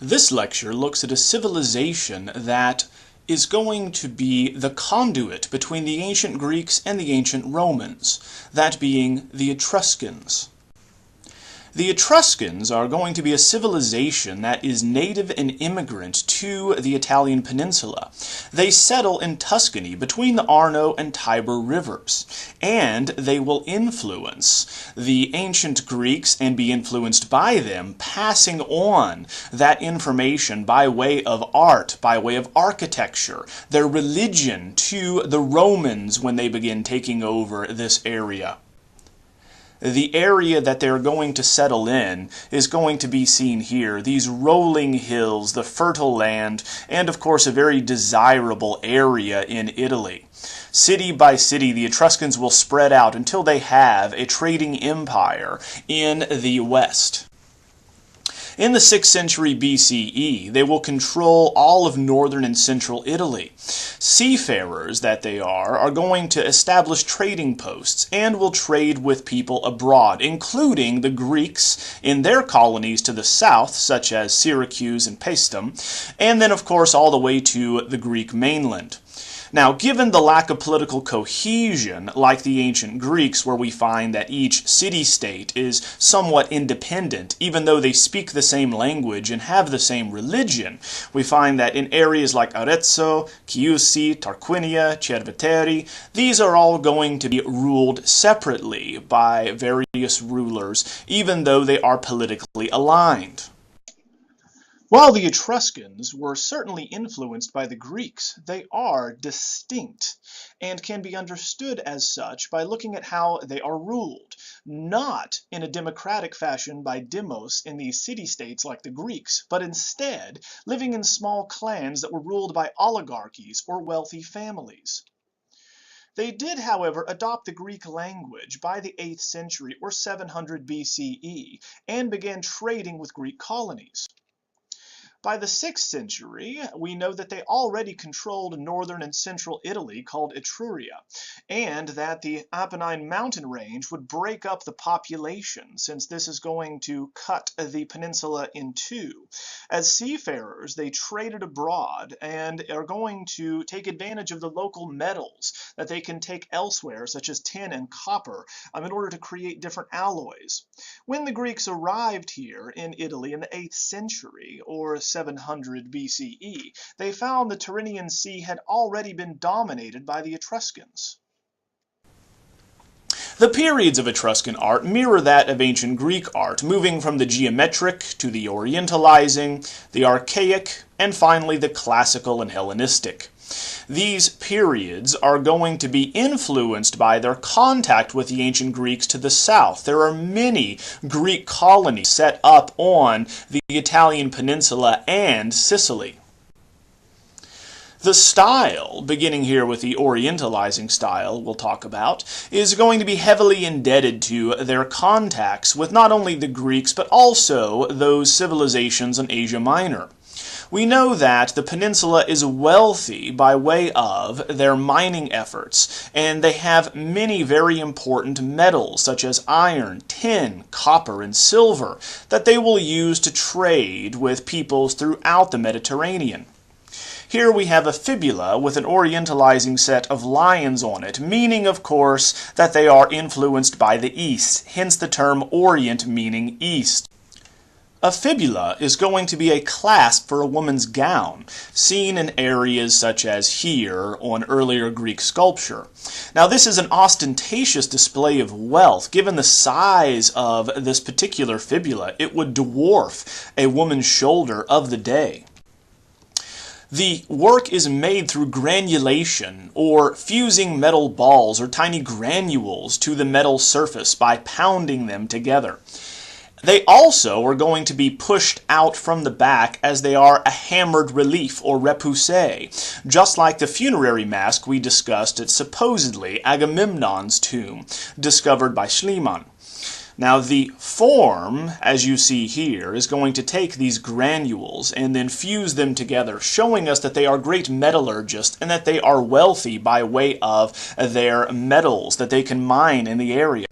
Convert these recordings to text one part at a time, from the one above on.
This lecture looks at a civilization that is going to be the conduit between the ancient Greeks and the ancient Romans, that being the Etruscans. The Etruscans are going to be a civilization that is native and immigrant to the Italian peninsula. They settle in Tuscany between the Arno and Tiber rivers, and they will influence the ancient Greeks and be influenced by them, passing on that information by way of art, by way of architecture, their religion to the Romans when they begin taking over this area. The area that they're going to settle in is going to be seen here. These rolling hills, the fertile land, and of course a very desirable area in Italy. City by city, the Etruscans will spread out until they have a trading empire in the west. In the 6th century BCE, they will control all of northern and central Italy. Seafarers that they are going to establish trading posts and will trade with people abroad, including the Greeks in their colonies to the south, such as Syracuse and Paestum, and then of course all the way to the Greek mainland. Now, given the lack of political cohesion, like the ancient Greeks, where we find that each city-state is somewhat independent, even though they speak the same language and have the same religion, we find that in areas like Arezzo, Chiusi, Tarquinia, Cerveteri, these are all going to be ruled separately by various rulers, even though they are politically aligned. While the Etruscans were certainly influenced by the Greeks, they are distinct and can be understood as such by looking at how they are ruled, not in a democratic fashion by demos in these city-states like the Greeks, but instead living in small clans that were ruled by oligarchies or wealthy families. They did, however, adopt the Greek language by the 8th century or 700 BCE and began trading with Greek colonies. By the 6th century, we know that they already controlled northern and central Italy called Etruria, and that the Apennine mountain range would break up the population, since this is going to cut the peninsula in two. As seafarers, they traded abroad and are going to take advantage of the local metals that they can take elsewhere, such as tin and copper, in order to create different alloys. When the Greeks arrived here in Italy in the 8th century, or 700 BCE, they found the Tyrrhenian Sea had already been dominated by the Etruscans. The periods of Etruscan art mirror that of ancient Greek art, moving from the geometric to the orientalizing, the archaic, and finally the classical and Hellenistic. These periods are going to be influenced by their contact with the ancient Greeks to the south. There are many Greek colonies set up on the Italian peninsula and Sicily. The style, beginning here with the orientalizing style we'll talk about, is going to be heavily indebted to their contacts with not only the Greeks but also those civilizations in Asia Minor. We know that the peninsula is wealthy by way of their mining efforts, and they have many very important metals such as iron, tin, copper, and silver that they will use to trade with peoples throughout the Mediterranean. Here we have a fibula with an orientalizing set of lions on it, meaning, of course, that they are influenced by the East, hence the term Orient meaning East. A fibula is going to be a clasp for a woman's gown, seen in areas such as here on earlier Greek sculpture. Now this is an ostentatious display of wealth. Given the size of this particular fibula, it would dwarf a woman's shoulder of the day. The work is made through granulation, or fusing metal balls or tiny granules to the metal surface by pounding them together. They also are going to be pushed out from the back as they are a hammered relief or repoussé, just like the funerary mask we discussed at supposedly Agamemnon's tomb, discovered by Schliemann. Now the form, as you see here, is going to take these granules and then fuse them together, showing us that they are great metallurgists and that they are wealthy by way of their metals that they can mine in the area.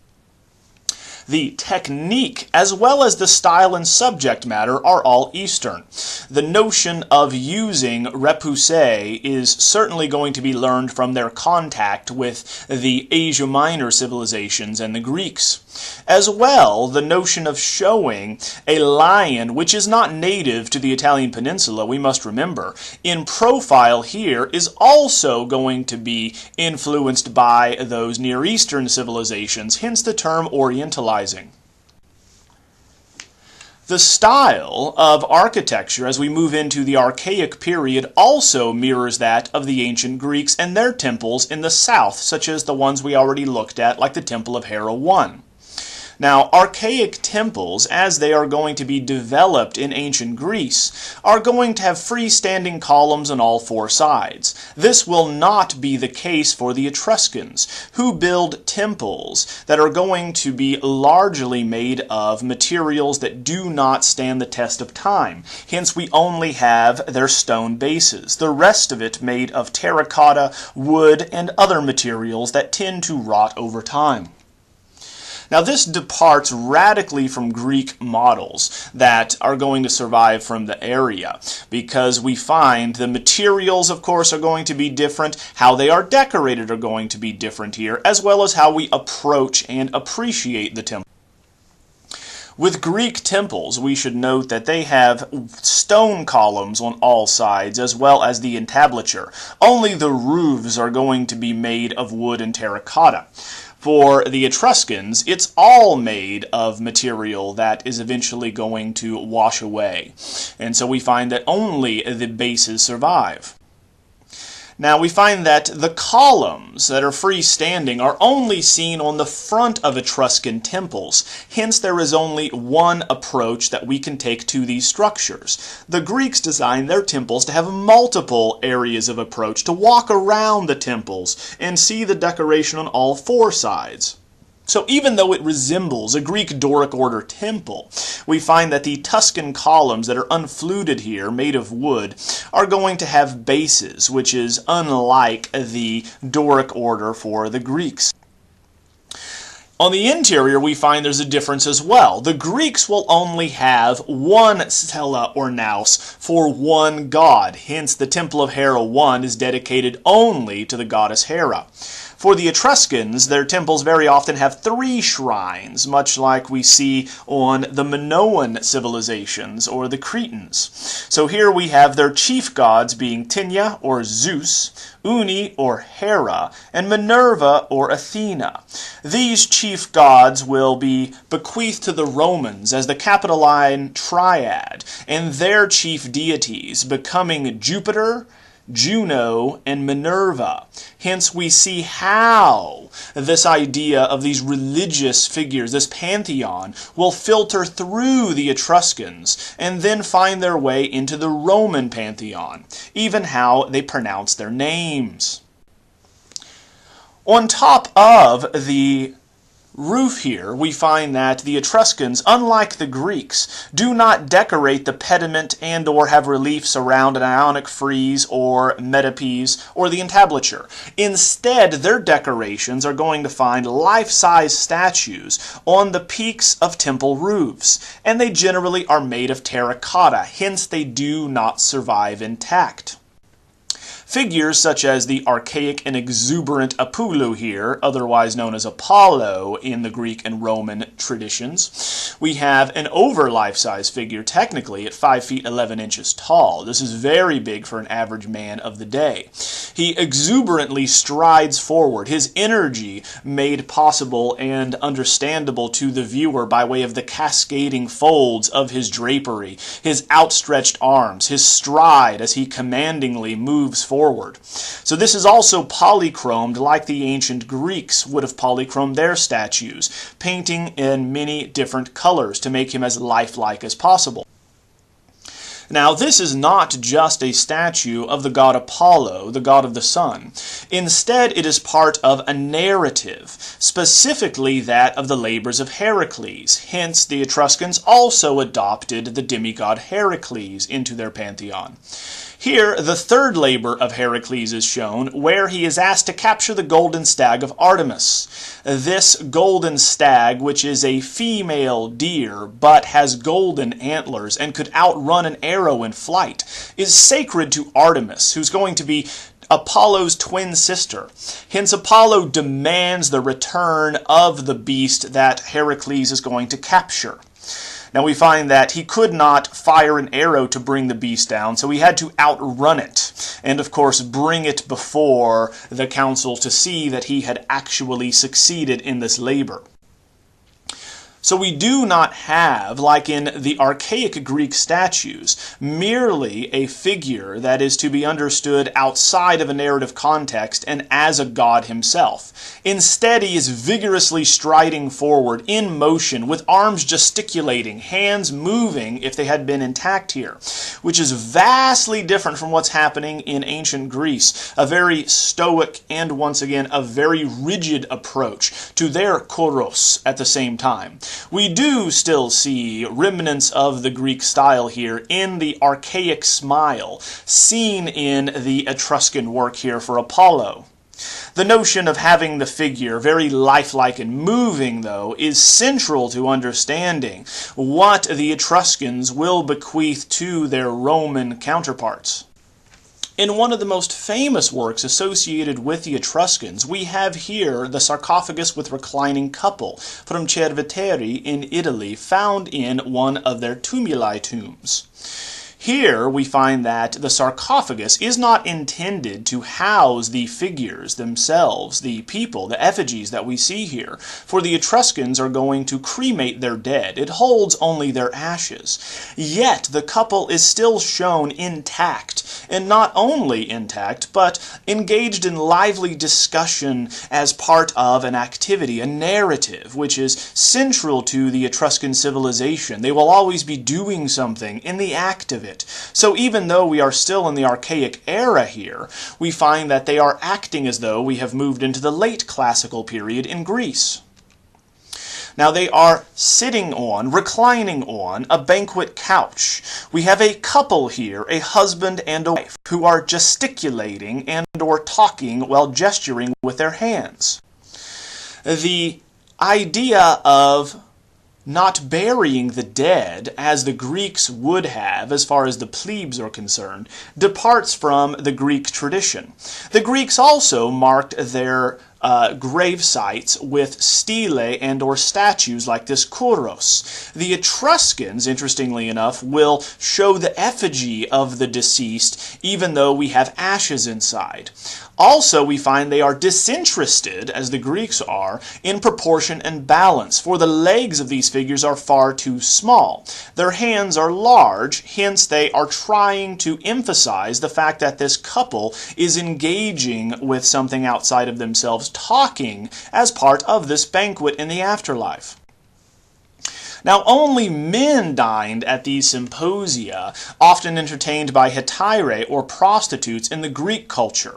The technique, as well as the style and subject matter, are all Eastern. the notion of using repoussé is certainly going to be learned from their contact with the Asia Minor civilizations and the Greeks. As well, the notion of showing a lion, which is not native to the Italian peninsula, we must remember, in profile here is also going to be influenced by those Near Eastern civilizations, hence the term orientalizing. The style of architecture as we move into the Archaic period also mirrors that of the ancient Greeks and their temples in the south, such as the ones we already looked at, like the Temple of Hera I. Now, archaic temples, as they are going to be developed in ancient Greece, are going to have freestanding columns on all four sides. This will not be the case for the Etruscans, who build temples that are going to be largely made of materials that do not stand the test of time. Hence, we only have their stone bases, the rest of it made of terracotta, wood, and other materials that tend to rot over time. Now, this departs radically from Greek models that are going to survive from the area, because we find the materials, of course, are going to be different, how they are decorated are going to be different here, as well as how we approach and appreciate the temple. With Greek temples, we should note that they have stone columns on all sides, as well as the entablature. Only the roofs are going to be made of wood and terracotta. For the Etruscans, it's all made of material that is eventually going to wash away. And so we find that only the bases survive. Now we find that the columns that are freestanding are only seen on the front of Etruscan temples. Hence there is only one approach that we can take to these structures. The Greeks designed their temples to have multiple areas of approach, to walk around the temples and see the decoration on all four sides. So even though it resembles a Greek Doric order temple, we find that the Tuscan columns that are unfluted here, made of wood, are going to have bases, which is unlike the Doric order for the Greeks. On the interior, we find there's a difference as well. The Greeks will only have one stela or naos for one god. Hence, the Temple of Hera I is dedicated only to the goddess Hera. For the Etruscans, their temples very often have three shrines, much like we see on the Minoan civilizations or the Cretans. So here we have their chief gods being Tinia or Zeus, Uni or Hera, and Minerva or Athena. These chief gods will be bequeathed to the Romans as the Capitoline Triad, and their chief deities becoming Jupiter, Juno, and Minerva. Hence we see how this idea of these religious figures, this pantheon, will filter through the Etruscans and then find their way into the Roman pantheon, even how they pronounce their names. On top of the roof here, we find that the Etruscans, unlike the Greeks, do not decorate the pediment and or have reliefs around an Ionic frieze or metopes or the entablature. Instead, their decorations are going to find life-size statues on the peaks of temple roofs, and they generally are made of terracotta, hence they do not survive intact. Figures such as the archaic and exuberant Apollo here, otherwise known as Apollo in the Greek and Roman traditions. We have an over life-size figure, technically, at 5 feet 11 inches tall. This is very big for an average man of the day. He exuberantly strides forward, his energy made possible and understandable to the viewer by way of the cascading folds of his drapery, his outstretched arms, his stride as he commandingly moves forward. So this is also polychromed like the ancient Greeks would have polychromed their statues, painting in many different colors to make him as lifelike as possible. Now, this is not just a statue of the god Apollo, the god of the sun. Instead, it is part of a narrative, specifically that of the labors of Heracles. Hence, the Etruscans also adopted the demigod Heracles into their pantheon. Here, the third labor of Heracles is shown, where he is asked to capture the golden stag of Artemis. This golden stag, which is a female deer, but has golden antlers and could outrun an arrow in flight, is sacred to Artemis, who's going to be Apollo's twin sister. Hence, Apollo demands the return of the beast that Heracles is going to capture. Now we find that he could not fire an arrow to bring the beast down, so he had to outrun it, and of course bring it before the council to see that he had actually succeeded in this labor. So we do not have, like in the archaic Greek statues, merely a figure that is to be understood outside of a narrative context and as a god himself. Instead, he is vigorously striding forward in motion, with arms gesticulating, hands moving if they had been intact here, which is vastly different from what's happening in ancient Greece, a very stoic and, once again, a very rigid approach to their choros at the same time. We do still see remnants of the Greek style here in the archaic smile seen in the Etruscan work here for Apollo. The notion of having the figure very lifelike and moving, though, is central to understanding what the Etruscans will bequeath to their Roman counterparts. In one of the most famous works associated with the Etruscans, we have here the sarcophagus with reclining couple from Cerveteri in Italy, found in one of their tumuli tombs. Here we find that the sarcophagus is not intended to house the figures themselves, the people, the effigies that we see here, for the Etruscans are going to cremate their dead. It holds only their ashes. Yet the couple is still shown intact, and not only intact, but engaged in lively discussion as part of an activity, a narrative, which is central to the Etruscan civilization. They will always be doing something in the act of it. So even though we are still in the archaic era here, we find that they are acting as though we have moved into the late classical period in Greece. Now they are sitting on, reclining on, a banquet couch. We have a couple here, a husband and a wife, who are gesticulating and or talking while gesturing with their hands. The idea of not burying the dead, as the Greeks would have, as far as the plebes are concerned, departs from the Greek tradition. The Greeks also marked their grave sites with stele and or statues like this kouros. The Etruscans, interestingly enough, will show the effigy of the deceased even though we have ashes inside. Also, we find they are disinterested, as the Greeks are, in proportion and balance, for the legs of these figures are far too small. Their hands are large, hence they are trying to emphasize the fact that this couple is engaging with something outside of themselves, talking as part of this banquet in the afterlife. Now, only men dined at these symposia, often entertained by hetairai or prostitutes in the Greek culture.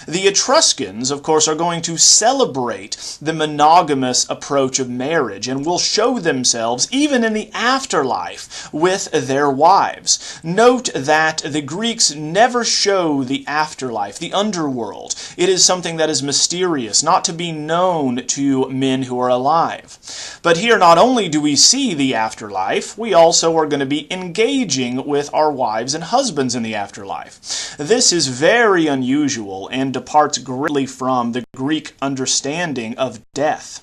The Etruscans, of course, are going to celebrate the monogamous approach of marriage and will show themselves, even in the afterlife, with their wives. Note that the Greeks never show the afterlife, the underworld. It is something that is mysterious, not to be known to men who are alive. But here, not only do we see the afterlife, we also are going to be engaging with our wives and husbands in the afterlife. This is very unusual and departs greatly from the Greek understanding of death.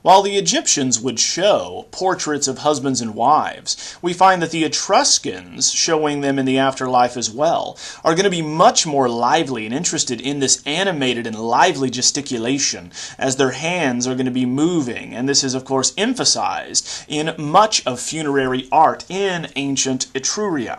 While the Egyptians would show portraits of husbands and wives, we find that the Etruscans, showing them in the afterlife as well, are going to be much more lively and interested in this animated and lively gesticulation, as their hands are going to be moving, and this is of course emphasized in much of funerary art in ancient Etruria.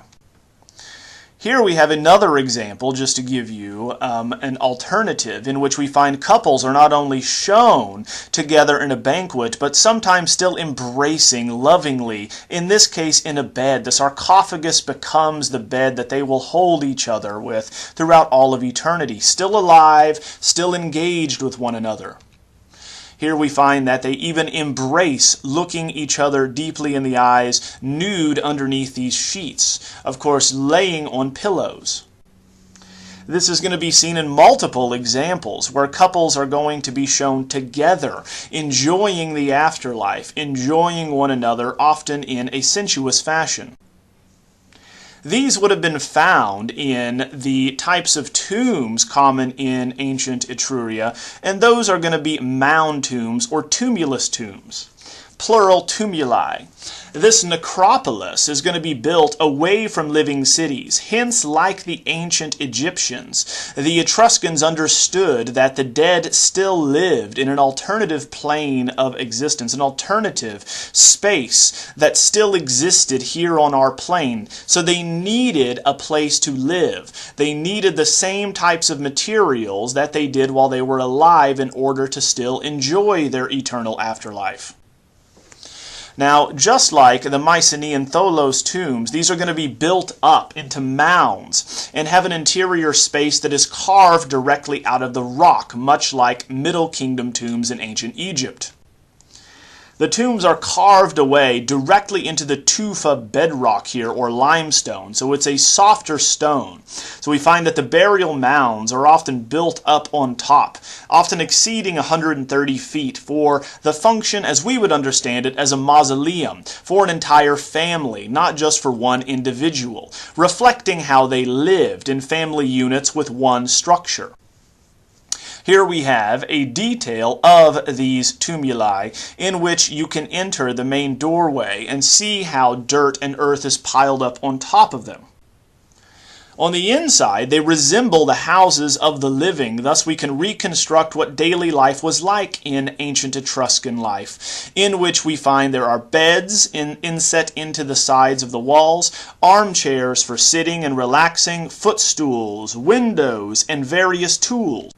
Here we have another example, just to give you an alternative, in which we find couples are not only shown together in a banquet, but sometimes still embracing lovingly, in this case in a bed. The sarcophagus becomes the bed that they will hold each other with throughout all of eternity, still alive, still engaged with one another. Here we find that they even embrace, looking each other deeply in the eyes, nude underneath these sheets, of course laying on pillows. This is going to be seen in multiple examples where couples are going to be shown together, enjoying the afterlife, enjoying one another, often in a sensuous fashion. These would have been found in the types of tombs common in ancient Etruria, and those are going to be mound tombs or tumulus tombs, plural tumuli. This necropolis is going to be built away from living cities. Hence, like the ancient Egyptians, the Etruscans understood that the dead still lived in an alternative plane of existence, an alternative space that still existed here on our plane. So they needed a place to live. They needed the same types of materials that they did while they were alive in order to still enjoy their eternal afterlife. Now, just like the Mycenaean Tholos tombs, these are going to be built up into mounds and have an interior space that is carved directly out of the rock, much like Middle Kingdom tombs in ancient Egypt. The tombs are carved away directly into the tufa bedrock here, or limestone, so it's a softer stone. So we find that the burial mounds are often built up on top, often exceeding 130 feet for the function, as we would understand it, as a mausoleum for an entire family, not just for one individual, reflecting how they lived in family units with one structure. Here we have a detail of these tumuli in which you can enter the main doorway and see how dirt and earth is piled up on top of them. On the inside, they resemble the houses of the living, thus we can reconstruct what daily life was like in ancient Etruscan life, in which we find there are beds inset into the sides of the walls, armchairs for sitting and relaxing, footstools, windows, and various tools.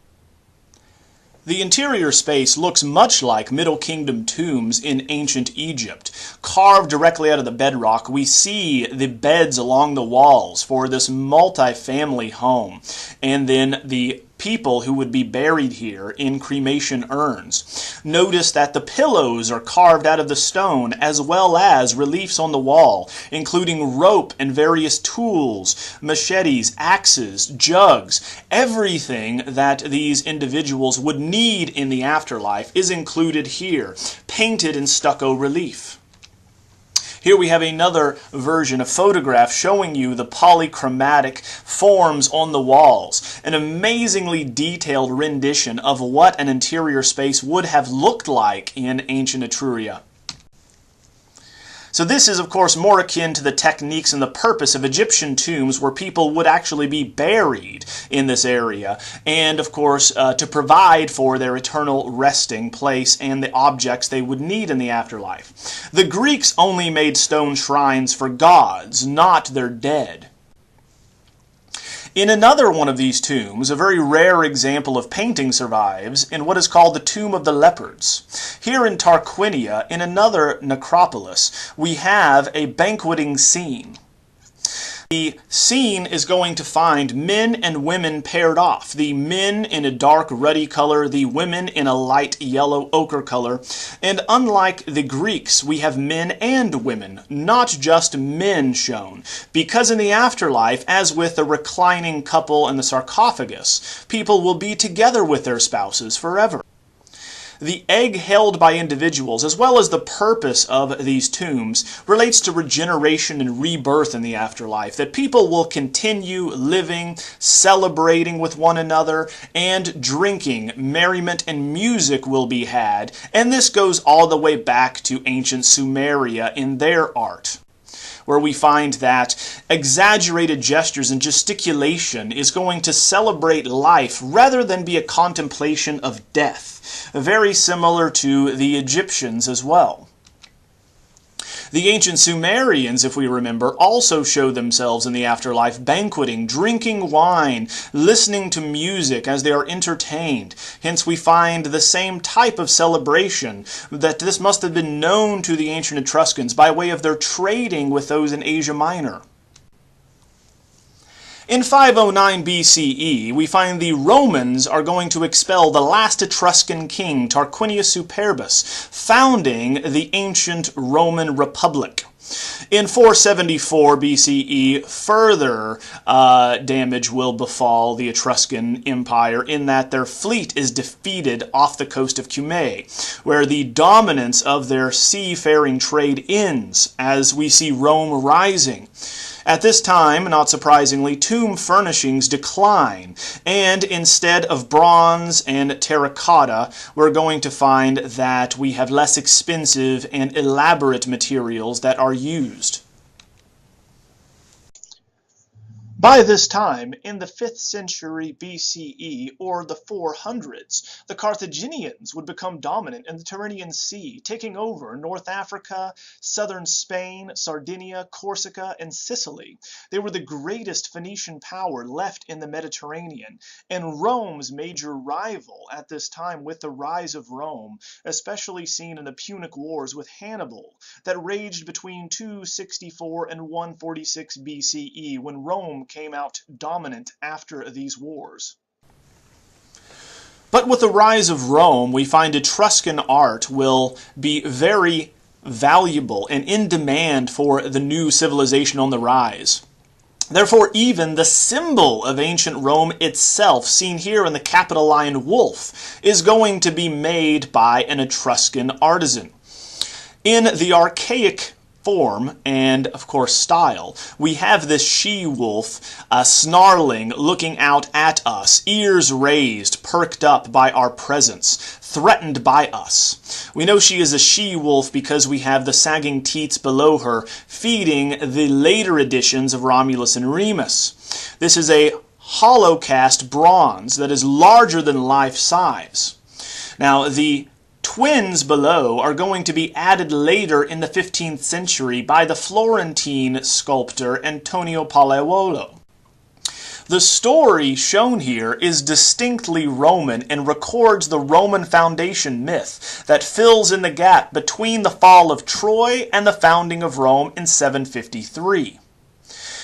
The interior space looks much like Middle Kingdom tombs in ancient Egypt. Carved directly out of the bedrock, we see the beds along the walls for this multi-family home, and then the people who would be buried here in cremation urns. Notice that the pillows are carved out of the stone, as well as reliefs on the wall, including rope and various tools, machetes, axes, jugs. Everything that these individuals would need in the afterlife is included here, painted in stucco relief. Here we have another version, a photograph showing you the polychromatic forms on the walls. An amazingly detailed rendition of what an interior space would have looked like in ancient Etruria. So this is, of course, more akin to the techniques and the purpose of Egyptian tombs, where people would actually be buried in this area, and, of course, to provide for their eternal resting place and the objects they would need in the afterlife. The Greeks only made stone shrines for gods, not their dead. In another one of these tombs, a very rare example of painting survives in what is called the Tomb of the Leopards. Here in Tarquinia, in another necropolis, we have a banqueting scene. The scene is going to find men and women paired off. The men in a dark ruddy color, the women in a light yellow ochre color. And unlike the Greeks, we have men and women, not just men shown. Because in the afterlife, as with the reclining couple and the sarcophagus, people will be together with their spouses forever. The egg held by individuals, as well as the purpose of these tombs, relates to regeneration and rebirth in the afterlife, that people will continue living, celebrating with one another, and drinking. Merriment and music will be had, and this goes all the way back to ancient Sumeria in their art, where we find that exaggerated gestures and gesticulation is going to celebrate life rather than be a contemplation of death, very similar to the Egyptians as well. The ancient Sumerians, if we remember, also show themselves in the afterlife banqueting, drinking wine, listening to music as they are entertained. Hence we find the same type of celebration, that this must have been known to the ancient Etruscans by way of their trading with those in Asia Minor. In 509 BCE, we find the Romans are going to expel the last Etruscan king, Tarquinius Superbus, founding the ancient Roman Republic. In 474 BCE, further damage will befall the Etruscan Empire in that their fleet is defeated off the coast of Cumae, where the dominance of their seafaring trade ends as we see Rome rising. At this time, not surprisingly, tomb furnishings decline, and instead of bronze and terracotta, we're going to find that we have less expensive and elaborate materials that are used. By this time, in the 5th century BCE, or the 400s, the Carthaginians would become dominant in the Tyrrhenian Sea, taking over North Africa, southern Spain, Sardinia, Corsica, and Sicily. They were the greatest Phoenician power left in the Mediterranean, and Rome's major rival at this time with the rise of Rome, especially seen in the Punic Wars with Hannibal, that raged between 264 and 146 BCE, when Rome came out dominant after these wars. But with the rise of Rome, we find Etruscan art will be very valuable and in demand for the new civilization on the rise. Therefore, even the symbol of ancient Rome itself, seen here in the Capitoline wolf, is going to be made by an Etruscan artisan. In the archaic form and, of course, style, we have this she-wolf snarling, looking out at us, ears raised, perked up by our presence, threatened by us. We know she is a she-wolf because we have the sagging teats below her feeding the later editions of Romulus and Remus. This is a hollow cast bronze that is larger than life size. Now, the twins below are going to be added later in the 15th century by the Florentine sculptor Antonio Palaiuolo. The story shown here is distinctly Roman and records the Roman foundation myth that fills in the gap between the fall of Troy and the founding of Rome in 753.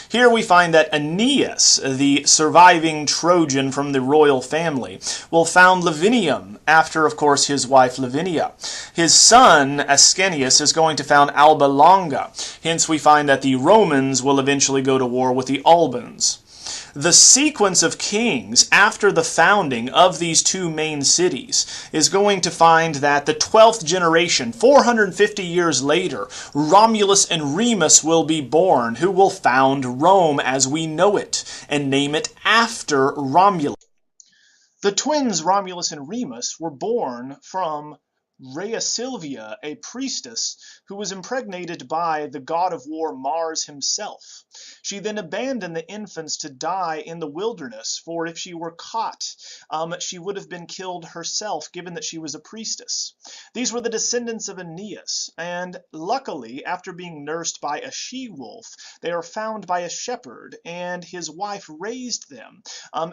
Here we find that Aeneas, the surviving Trojan from the royal family, will found Lavinium after, of course, his wife Lavinia. His son, Ascanius, is going to found Alba Longa. Hence we find that the Romans will eventually go to war with the Albans. The sequence of kings after the founding of these two main cities is going to find that the 12th generation, 450 years later, Romulus and Remus will be born, who will found Rome as we know it, and name it after Romulus. The twins Romulus and Remus were born from Rhea Silvia, a priestess who was impregnated by the god of war Mars himself. She then abandoned the infants to die in the wilderness, for if she were caught, she would have been killed herself, given that she was a priestess. These were the descendants of Aeneas, and luckily, after being nursed by a she-wolf, they are found by a shepherd, and his wife raised them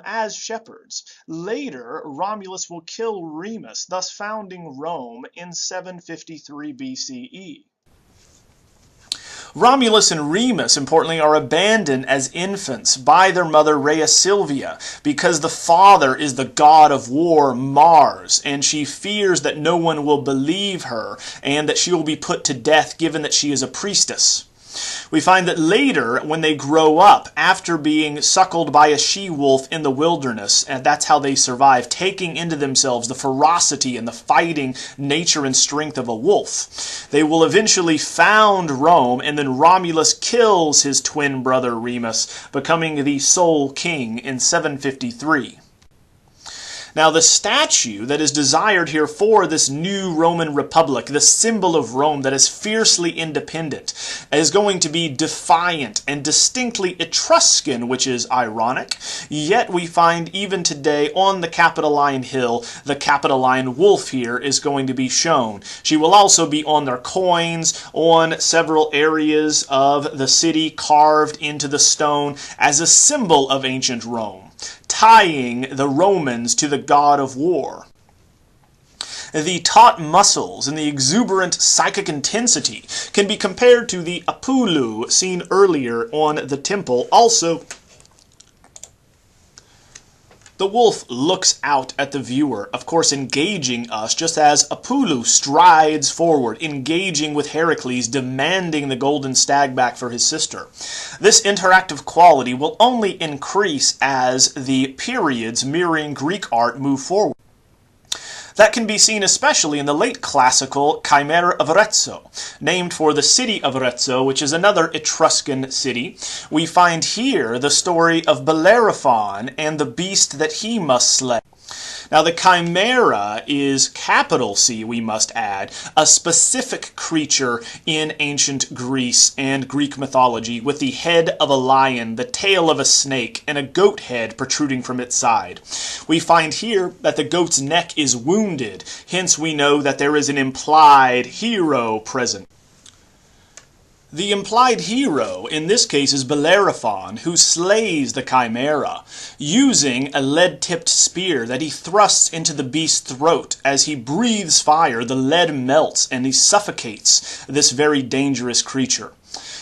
as shepherds. Later, Romulus will kill Remus, thus founding Rome in 753 BCE. Romulus and Remus, importantly, are abandoned as infants by their mother Rhea Silvia because the father is the god of war, Mars, and she fears that no one will believe her and that she will be put to death given that she is a priestess. We find that later, when they grow up, after being suckled by a she-wolf in the wilderness, and that's how they survive, taking into themselves the ferocity and the fighting nature and strength of a wolf, they will eventually found Rome, and then Romulus kills his twin brother Remus, becoming the sole king in 753. Now, the statue that is desired here for this new Roman Republic, the symbol of Rome that is fiercely independent, is going to be defiant and distinctly Etruscan, which is ironic. Yet we find even today on the Capitoline Hill, the Capitoline wolf here is going to be shown. She will also be on their coins, on several areas of the city carved into the stone as a symbol of ancient Rome, tying the Romans to the god of war. The taut muscles and the exuberant psychic intensity can be compared to the Apullu seen earlier on the temple. Also, the wolf looks out at the viewer, of course engaging us, just as Apullu strides forward, engaging with Heracles, demanding the golden stag back for his sister. This interactive quality will only increase as the periods mirroring Greek art move forward. That can be seen especially in the late classical Chimera of Arezzo, named for the city of Arezzo, which is another Etruscan city. We find here the story of Bellerophon and the beast that he must slay. Now, the Chimera is, capital C, we must add, a specific creature in ancient Greece and Greek mythology with the head of a lion, the tail of a snake, and a goat head protruding from its side. We find here that the goat's neck is wounded, hence we know that there is an implied hero present. The implied hero in this case is Bellerophon, who slays the Chimera, using a lead-tipped spear that he thrusts into the beast's throat. As he breathes fire, the lead melts and he suffocates this very dangerous creature.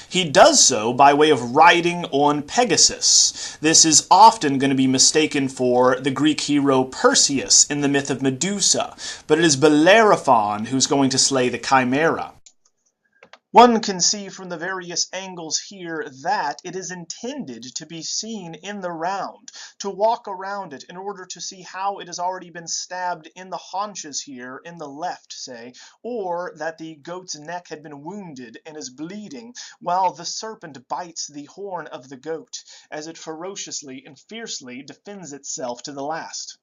He does so by way of riding on Pegasus. This is often going to be mistaken for the Greek hero Perseus in the myth of Medusa, but it is Bellerophon who's going to slay the Chimera. One can see from the various angles here that it is intended to be seen in the round, to walk around it in order to see how it has already been stabbed in the haunches here, in the left, say, or that the goat's neck had been wounded and is bleeding, while the serpent bites the horn of the goat, as it ferociously and fiercely defends itself to the last.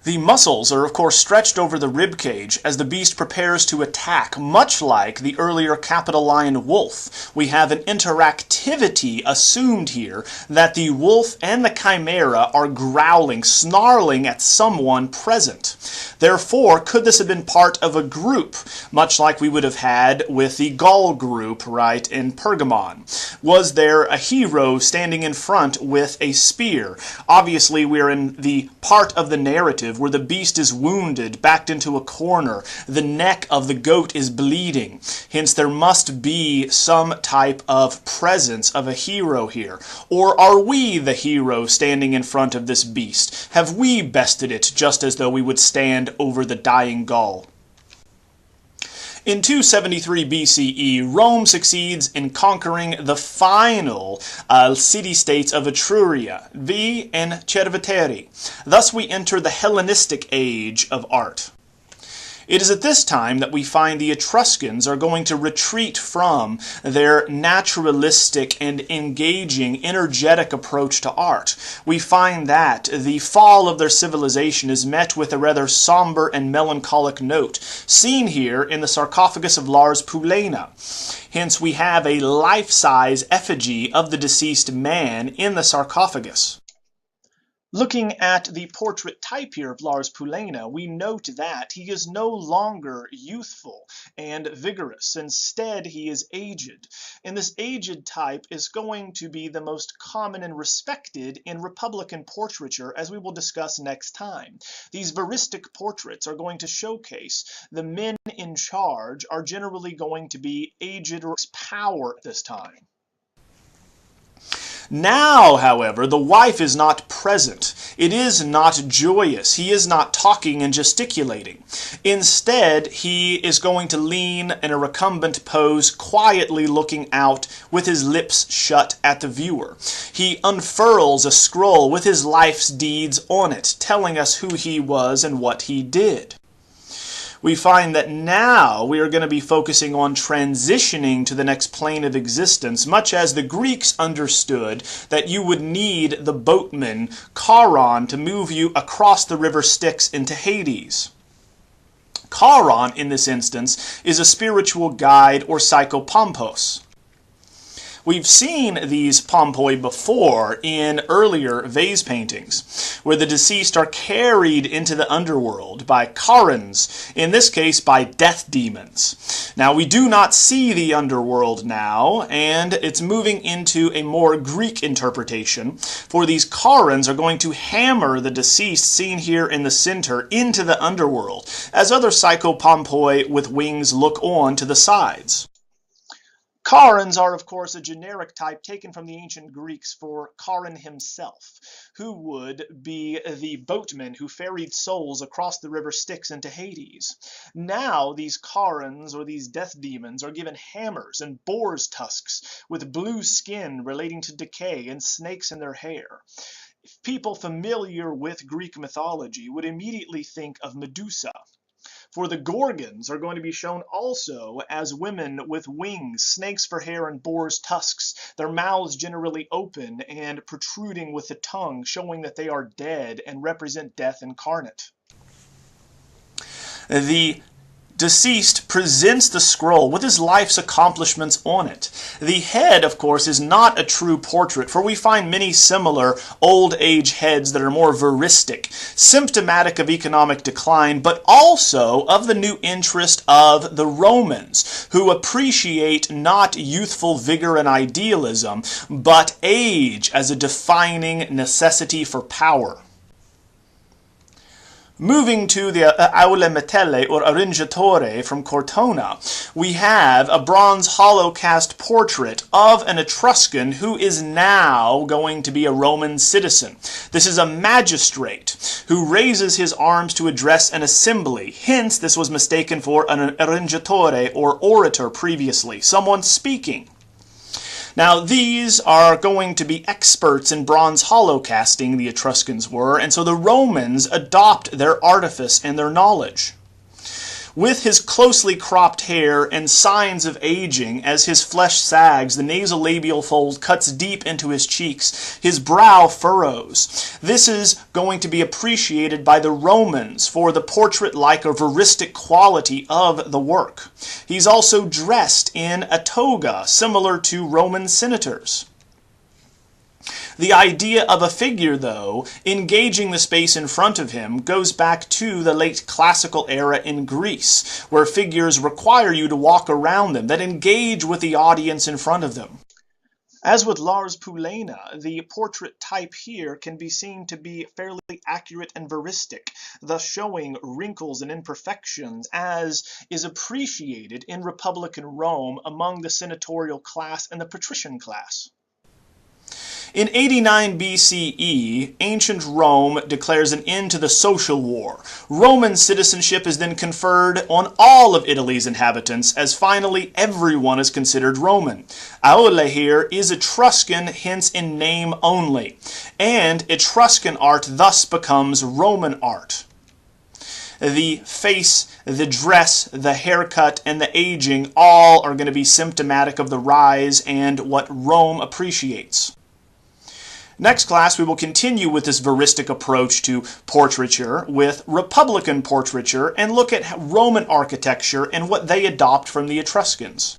The muscles are, of course, stretched over the rib cage as the beast prepares to attack, much like the earlier Capitoline wolf. We have an interactivity assumed here that the wolf and the Chimera are growling, snarling at someone present. Therefore, could this have been part of a group, much like we would have had with the Gaul group, right, in Pergamon? Was there a hero standing in front with a spear? Obviously, we're in the part of the narrative where the beast is wounded, backed into a corner. The neck of the goat is bleeding. Hence, there must be some type of presence of a hero here. Or are we the hero standing in front of this beast? Have we bested it just as though we would stand over the dying Gaul? In 273 BCE, Rome succeeds in conquering the final city-states of Etruria, Veii and Cerveteri. Thus we enter the Hellenistic age of art. It is at this time that we find the Etruscans are going to retreat from their naturalistic and engaging, energetic approach to art. We find that the fall of their civilization is met with a rather somber and melancholic note, seen here in the sarcophagus of Lars Poulena. Hence, we have a life-size effigy of the deceased man in the sarcophagus. Looking at the portrait type here of Lars Poulena, we note that he is no longer youthful and vigorous. Instead, he is aged. And this aged type is going to be the most common and respected in Republican portraiture, as we will discuss next time. These veristic portraits are going to showcase the men in charge are generally going to be aged or power at this time. Now, however, the wife is not present. It is not joyous. He is not talking and gesticulating. Instead, he is going to lean in a recumbent pose, quietly looking out with his lips shut at the viewer. He unfurls a scroll with his life's deeds on it, telling us who he was and what he did. We find that now we are going to be focusing on transitioning to the next plane of existence, much as the Greeks understood that you would need the boatman, Charon, to move you across the river Styx into Hades. Charon, in this instance, is a spiritual guide or psychopompos. We've seen these pompoi before in earlier vase paintings, where the deceased are carried into the underworld by Charons, in this case by death demons. Now, we do not see the underworld now, and it's moving into a more Greek interpretation, for these Charons are going to hammer the deceased, seen here in the center, into the underworld, as other psychopompoi with wings look on to the sides. Charons are, of course, a generic type taken from the ancient Greeks for Charon himself, who would be the boatman who ferried souls across the river Styx into Hades. Now, these Charons, or these death demons, are given hammers and boar's tusks with blue skin relating to decay and snakes in their hair. People familiar with Greek mythology would immediately think of Medusa. For the Gorgons are going to be shown also as women with wings, snakes for hair, and boar's tusks, their mouths generally open and protruding with the tongue, showing that they are dead and represent death incarnate. The deceased presents the scroll with his life's accomplishments on it. The head, of course, is not a true portrait, for we find many similar old age heads that are more veristic, symptomatic of economic decline, but also of the new interest of the Romans, who appreciate not youthful vigor and idealism, but age as a defining necessity for power. Moving to the aule metelle or arringatore from Cortona, we have a bronze hollow cast portrait of an Etruscan who is now going to be a Roman citizen. This is a magistrate who raises his arms to address an assembly. Hence, this was mistaken for an arringatore or orator previously, someone speaking. Now, these are going to be experts in bronze hollow casting, the Etruscans were, and so the Romans adopt their artifice and their knowledge. With his closely cropped hair and signs of aging, as his flesh sags, the nasolabial fold cuts deep into his cheeks, his brow furrows. This is going to be appreciated by the Romans for the portrait-like or veristic quality of the work. He's also dressed in a toga, similar to Roman senators. The idea of a figure, though, engaging the space in front of him goes back to the late classical era in Greece, where figures require you to walk around them, that engage with the audience in front of them. As with Lars Poulena, the portrait type here can be seen to be fairly accurate and veristic, thus showing wrinkles and imperfections, as is appreciated in Republican Rome among the senatorial class and the patrician class. In 89 BCE, ancient Rome declares an end to the social war. Roman citizenship is then conferred on all of Italy's inhabitants, as finally everyone is considered Roman. Aule here is Etruscan, hence in name only, and Etruscan art thus becomes Roman art. The face, the dress, the haircut, and the aging all are going to be symptomatic of the rise and what Rome appreciates. Next class, we will continue with this veristic approach to portraiture with Republican portraiture and look at Roman architecture and what they adopt from the Etruscans.